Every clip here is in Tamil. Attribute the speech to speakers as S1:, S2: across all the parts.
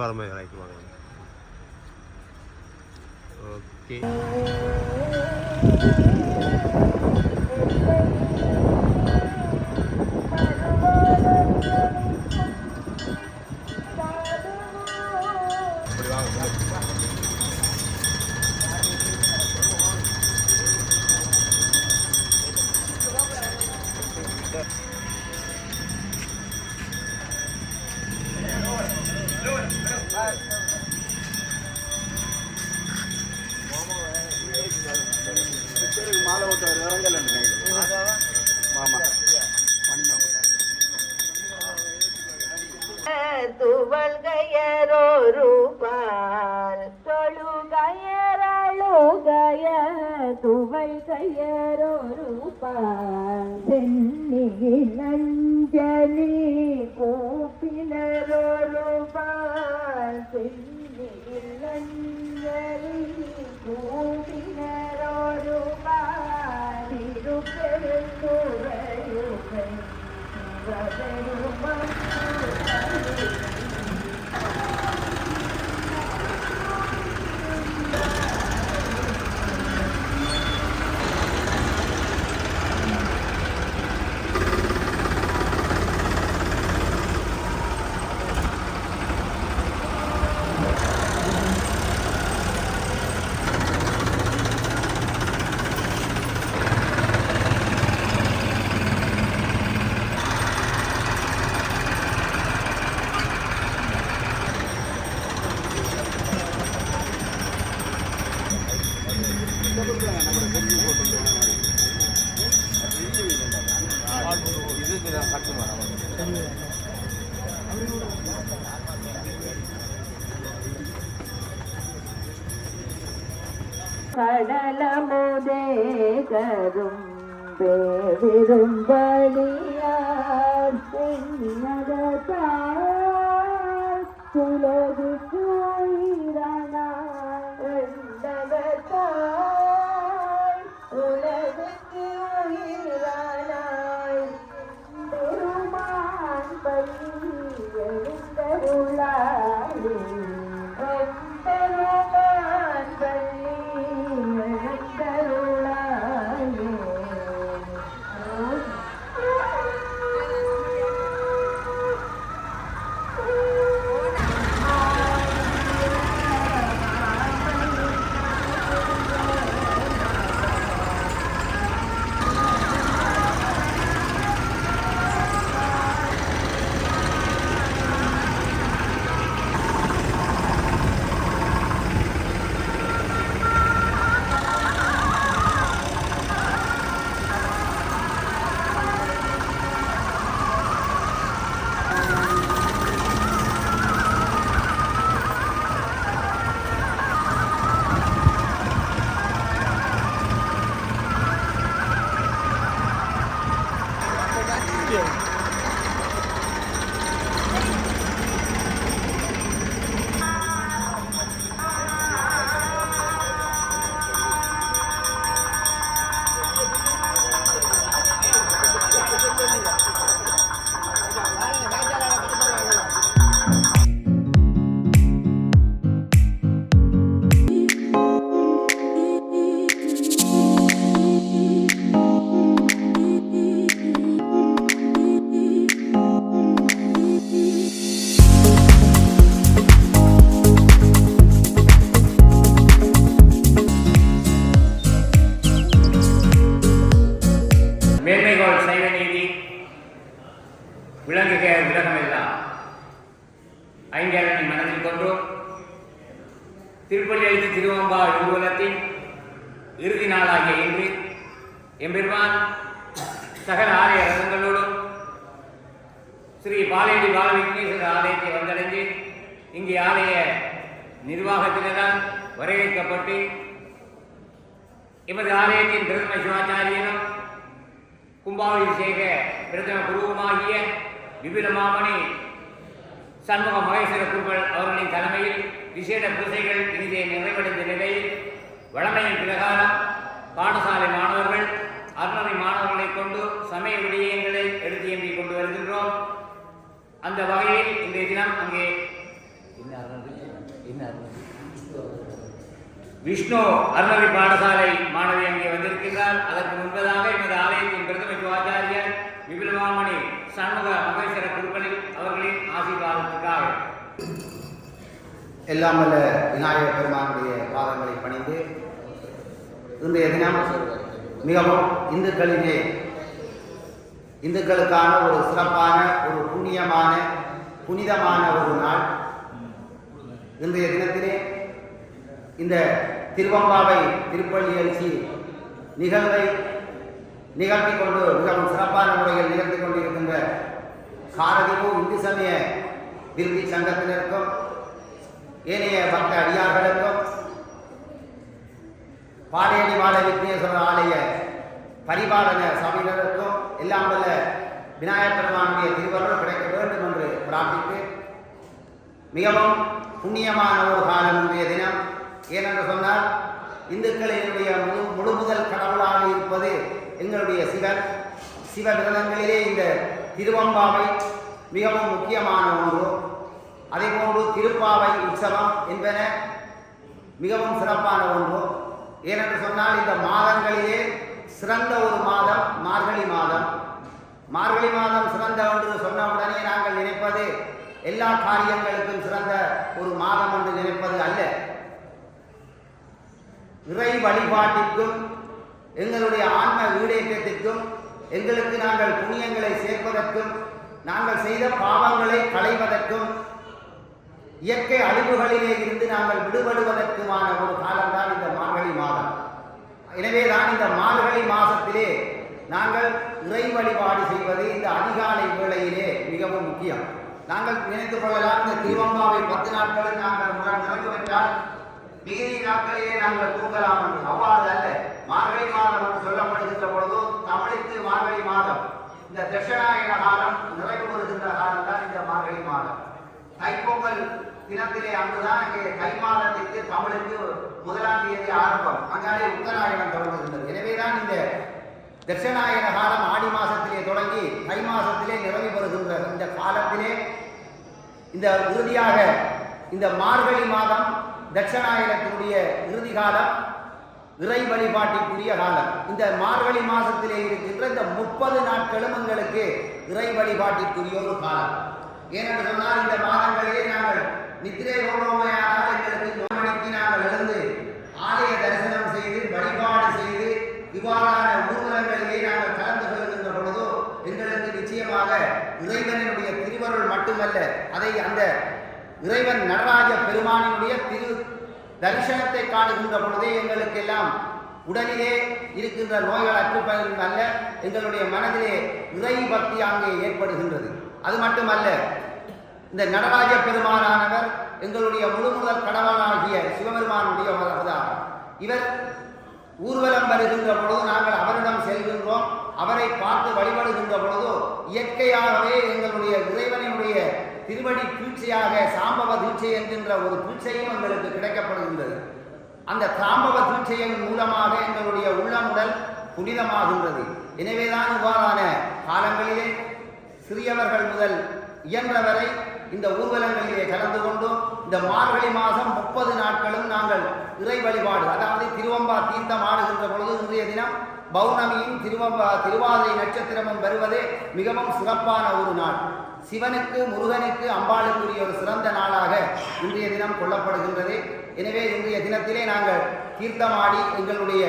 S1: வர மாதிரி அழைக்குவாங்க. ஓகே.
S2: மாலை ஓட்டுவார் வரங்கல் மாமா
S3: துவல்கையரோருபால் தொழுகையரழுகைய துவல்கையரோருபால் சென்னியில் அஞ்சலி கூப்பினரோருபால் சென்னியில் அஞ்சலி கூப்பினரோருபால் இருபெருந்துரையுகை கடலமுதே கரும்பே விரும்பலியார் சென்னதத்தார் சுலகு உயிரானாய் உலகுக்கு உயிரானாய் பெருமான் பள்ளி எழுந்தருளாயே பெருமான் பள்ளி எழுந்தருளாயே.
S4: விளங்குக உலகமெல்லாம் ஐங்கரனை மனதில் கொண்டோம். திருப்பள்ளி எழுத்து திருவம்பா ஊர்வலத்தின் இறுதி நாளாகிய இன்று எம்பெருமான் சகல ஆலய ரசங்களோடும் ஸ்ரீ பாலேடி பாலவிக்னேஸ்வரர் ஆலயத்தை வந்தடைந்து இங்கே ஆலய நிர்வாகத்தினரால் வரவேற்கப்பட்டு எமது ஆலயத்தின் பிரதம சிவாச்சாரியனும் கும்பாபிஷேக பிரதம குருவுமாகிய விபிலமாமணி சண்முக மகேஸ்வர குருக்கள் அவர்களின் தலைமையில் விசேட பூசைகள் இனிதே நிறைவடைந்த நிலையில் வழமையின் பிரகாரம் பாடசாலை மாணவர்கள் அறநெறி மாணவர்களை கொண்டு சமய விடயங்களை எடுத்து எம்பி கொண்டு வருகின்றோம். அந்த வகையில் இன்றைய தினம் அங்கே விஷ்ணு அருணவி பாடசாலை மாணவி அங்கே வந்திருக்கிறார். அதற்கு முன்பதாக எமது ஆலயத்தின் பிரதம சிவாச்சாரியர் விபிலமாமணி சண்முக மகேஸ்வர குருக்களில் அவர்களின் ஆசீர்வாதத்துக்காக
S5: எல்லாம் வல்ல விநாயகர் பெருமானுடைய பாதங்களை பணிந்து இன்றைய தினம் மிகவும் இந்துக்களுக்கான ஒரு சிறப்பான ஒரு புனிதமான ஒரு நாள். இன்றைய தினத்திலே இந்த திருவம்பாவை திருப்பள்ளி எழுச்சி நிகழ்வை நிகழ்த்தி கொண்டு மிகவும் சிறப்பான முறையில் நிகழ்த்தி கொண்டிருக்கின்ற சாரதிவு இந்து சமய விருத்தி சங்கத்தினருக்கும் ஏனைய பக்த அடியார்களுக்கும் பாலேடி மாலை விக்னேஸ்வரர் ஆலய பரிபாலன சபையினருக்கும் எல்லாம் வல்ல விநாயகர் பெருமானுடைய திருவருள் கிடைக்க வேண்டும் என்று பிரார்த்தித்து மிகவும் புண்ணியமான ஒரு காலம் இன்றைய தினம். ஏனென்று சொன்னால் இந்துக்களினுடைய முழுமுதல் கடவுளாக இருப்பது எங்களுடைய சிவ விரதங்களிலே இந்த திருவம்பாவை மிகவும் முக்கியமான ஒன்று. அதேபோன்று திருப்பாவை உற்சவம் என்பன மிகவும் சிறப்பான ஒன்று. ஏனென்று சொன்னால் இந்த மாதங்களிலே சிறந்த ஒரு மாதம் மார்கழி மாதம். மார்கழி மாதம் சிறந்த என்று சொன்ன உடனே நாங்கள் நினைப்பது எல்லா காரியங்களுக்கும் சிறந்த ஒரு மாதம் என்று நினைப்பது அல்ல. இறை வழிபாட்டிற்கும் எங்களுடைய ஆன்ம ஈடேற்றத்திற்கும் எங்களுக்கு நாங்கள் புண்ணியங்களை சேர்ப்பதற்கும் நாங்கள் செய்த பாவங்களை களைவதற்கும் இயற்கை அழிவுகளிலே இருந்து நாங்கள் விடுபடுவதற்குமான ஒரு காலம்தான் இந்த மார்கழி மாதம். எனவேதான் இந்த மார்கழி மாதத்திலே நாங்கள் இறை வழிபாடு செய்வது இந்த அதிகாலை வேளையிலே மிகவும் முக்கியம். நாங்கள் நினைத்துக் கொள்ளலாம், இந்த திருவம்பாவை 10 நாட்களில் நாங்கள் நிறைவேற்றால் மிகுதி நாட்களிலே நாங்கள் தூங்கலாம் என்று. அவ்வாறு அல்ல. மார்கழி மாதம் என்று சொல்லப்படுகின்ற பொழுது தமிழுக்கு மார்கழி மாதம், இந்த தட்சணாயன காலம் நிறைவு வருகின்ற காலம் தான் இந்த மார்கழி மாதம். தைப்பொங்கல் தினத்திலே அங்குதான் அங்கே தை மாதத்திற்கு தமிழுக்கு 1ஆம் தேதி ஆரம்பம், அங்காலே உத்தராயணம் தொடங்குகின்றது. எனவேதான் இந்த தட்சணாயன காலம் ஆடி மாதத்திலே தொடங்கி தை மாதத்திலே நிறைவு பெறுகின்ற இந்த காலத்திலே இந்த இறுதியாக இந்த மார்கழி மாதம் தட்சணாயனத்தினுடைய இறுதி காலம், இறை வழிபாட்டிற்குரிய காலம். இந்த மார்கழி மாதத்திலே இருக்கின்ற இந்த 30 நாட்களும் எங்களுக்கு இறை வழிபாட்டிற்குரிய ஒரு காலம். ஏனென்று சொன்னால் இந்த மாதங்களிலே நாங்கள் நித்திரை ரோமையானால் எங்களுக்கு 9 மணிக்கு நாங்கள் எழுந்து ஆலய தரிசனம் செய்து வழிபாடு செய்து இவ்வாறான ஊர்வலங்களிலே நாங்கள் கலந்து கொள்கின்ற பொழுதோ எங்களுக்கு நிச்சயமாக இறைவனுடைய திருவருள் மட்டுமல்ல, அதை அந்த இறைவன் நடராஜ பெருமானினுடைய திரு தரிசனத்தை காணுகின்ற பொழுதே எங்களுக்கெல்லாம் உடலிலே இருக்கின்ற நோய்கள் அற்றுப்பதும் அல்ல, எங்களுடைய மனதிலே இறை பக்தி அங்கே ஏற்படுகின்றது. அது மட்டுமல்ல, இந்த நடராஜ பெருமானானவர் எங்களுடைய முழுமுதல் கடவுளாகிய சிவபெருமானுடைய அவதாரம். இவர் ஊர்வலம் வருகின்ற பொழுது நாங்கள் அவரிடம் செல்கின்றோம். அவரை பார்த்து வழிபடுகின்ற பொழுது இயற்கையாகவே எங்களுடைய இறைவனுடைய திருவடி தீட்சையாக சாம்பவ தீட்சை என்கின்ற ஒரு தீட்சையும் எங்களுக்கு கிடைக்கப்படுகின்றது. அந்த சாம்பவ தீட்சையின் மூலமாக எங்களுடைய உள்ளமுடல் புனிதமாகின்றது. எனவேதான் இவ்வாறான காலங்களிலே சிறியவர்கள் முதல் இயன்றவரை இந்த ஊர்வலங்களிலே கலந்து கொண்டும் இந்த மார்கழி மாதம் 30 நாட்களும் நாங்கள் இறை வழிபாடு, அதாவது திருவம்பா தீர்த்தம் ஆடுகின்ற பொழுது இன்றைய தினம் பௌர்ணமியும் திருவாதிரை நட்சத்திரமும் வருவதே மிகவும் சிறப்பான ஒரு நாள். சிவனுக்கு, முருகனுக்கு, அம்பாளுக்குரிய ஒரு சிறந்த நாளாக இன்றைய தினம் கொள்ளப்படுகின்றது. எனவே இன்றைய தினத்திலே நாங்கள் தீர்த்தமாடி எங்களுடைய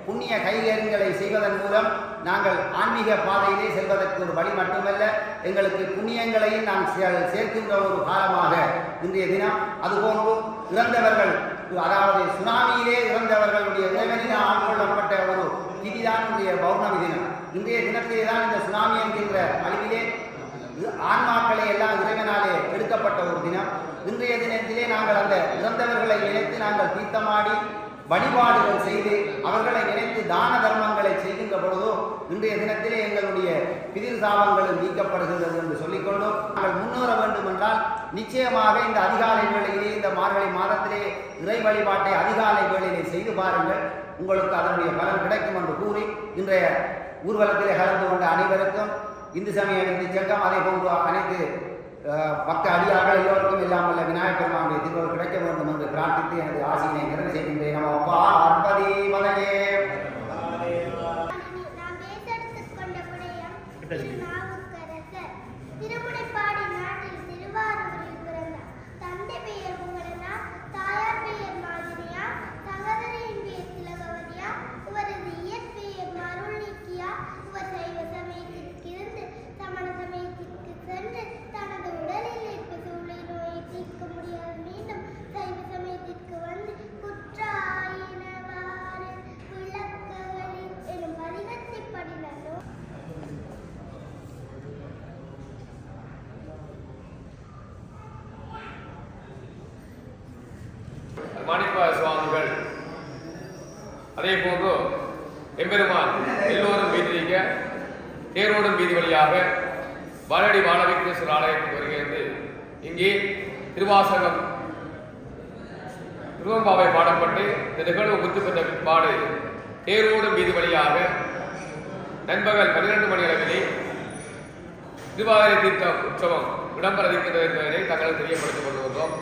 S5: புண்ணிய கைகேறுகளை செய்வதன் மூலம் நாங்கள் ஆன்மீக பாதையிலே செல்வதற்கு ஒரு வழி மட்டுமல்ல, எங்களுக்கு புண்ணியங்களையும் நாம் சேர்க்கின்ற ஒரு காலமாக இன்றைய தினம். அதுபோன்று இறந்தவர்கள், அதாவது சுனாமியிலே இறந்தவர்களுடைய இறைவனில் ஆட்கொள்ளப்பட்ட ஒரு திதிதான் இன்றைய பௌர்ணமி தினம். இன்றைய தினத்திலே தான் இந்த சுனாமி என்கின்ற அழிவிலே ஆன்மாக்களை எல்லாம் இறைவனாலே எடுக்கப்பட்ட ஒரு தினம். இன்றைய தினத்திலே நாங்கள் அந்த இறந்தவர்களை நினைத்து நாங்கள் தீர்த்தமாடி வழிபாடுகள் செய்து அவர்களை நினைத்து தான தர்மங்களை செய்கின்ற பொழுதோ இன்றைய தினத்திலே எங்களுடைய பிதிர் சாபங்களும் நீக்கப்படுகின்றது என்று சொல்லிக்கொண்டு நாங்கள் முன்னேற வேண்டும் என்றால் நிச்சயமாக இந்த அதிகாலை வேளையிலே, இந்த மார்கழி மாதத்திலே இறை வழிபாட்டை அதிகாலை வேளையிலே செய்து பாருங்கள். உங்களுக்கு அதனுடைய பலன் கிடைக்கும் என்று கூறி இன்றைய ஊர்வலத்திலே கலந்து கொண்ட அனைவருக்கும் இந்து சமய விருத்தி சங்கம், அதே போன்று அனைத்து பக்த அடியார்கள் எல்லோருக்கும் எல்லாம் வல்ல விநாயகர் பெருமானுடைய திருவருள் கிடைக்க வேண்டும் என்று பிரார்த்தித்து எனது ஆசியினை நிறைவு செய்கின்றேன். நம பார்வதி பதையே.
S6: நாம் தேர்ந்தெடுத்துக் கொண்ட விடயம் திருநாவுக்கரசர். திருமுனைப்பாடி நாட்டில் திருவாரூரில் பிறந்தார். தந்தை பெயர் புகழனா, தாயார் பெயர் மாதிரியா, சகோதரியின் பெயர் திலகவதியா, இவரது இயற்பெயர் மருள்நீக்கியா. இவர் சைவ சமயத்திற்கு இருந்து சமண சமயத்திற்கு சென்று தனது உடலில் ஏற்ப சூளை நோயை தீர்க்க முடியாது மீண்டும் சைவ சமயத்திற்கு வந்து குற்றாயினவாறு விளக்கங்களில் எனும் பதிகத்தை படினோ.
S1: மாணிக்க சுவாமிகள் அதே போன்று எம்பெருமான் எல்லோரும் வீதிக்க தேரோடும் வீதி வழியாக வாழடி வாழவிக்னேஸ்வரர் ஆலயத்துக்கு வருகிறது. இங்கே திருவாசகம் திருவம்பாவை பாடப்பட்டு இந்த நிகழ்வு முத்து பெற்ற பிற்பாடு தேரோடும் வீதி வழியாக நண்பகல் 12 மணி அளவிலே திருவாதிரை தீர்த்த உற்சவம் இடம்பெற இருக்கிறது என்பதை தங்களுக்கு தெரியப்படுத்திக் கொண்டு வந்தோம்.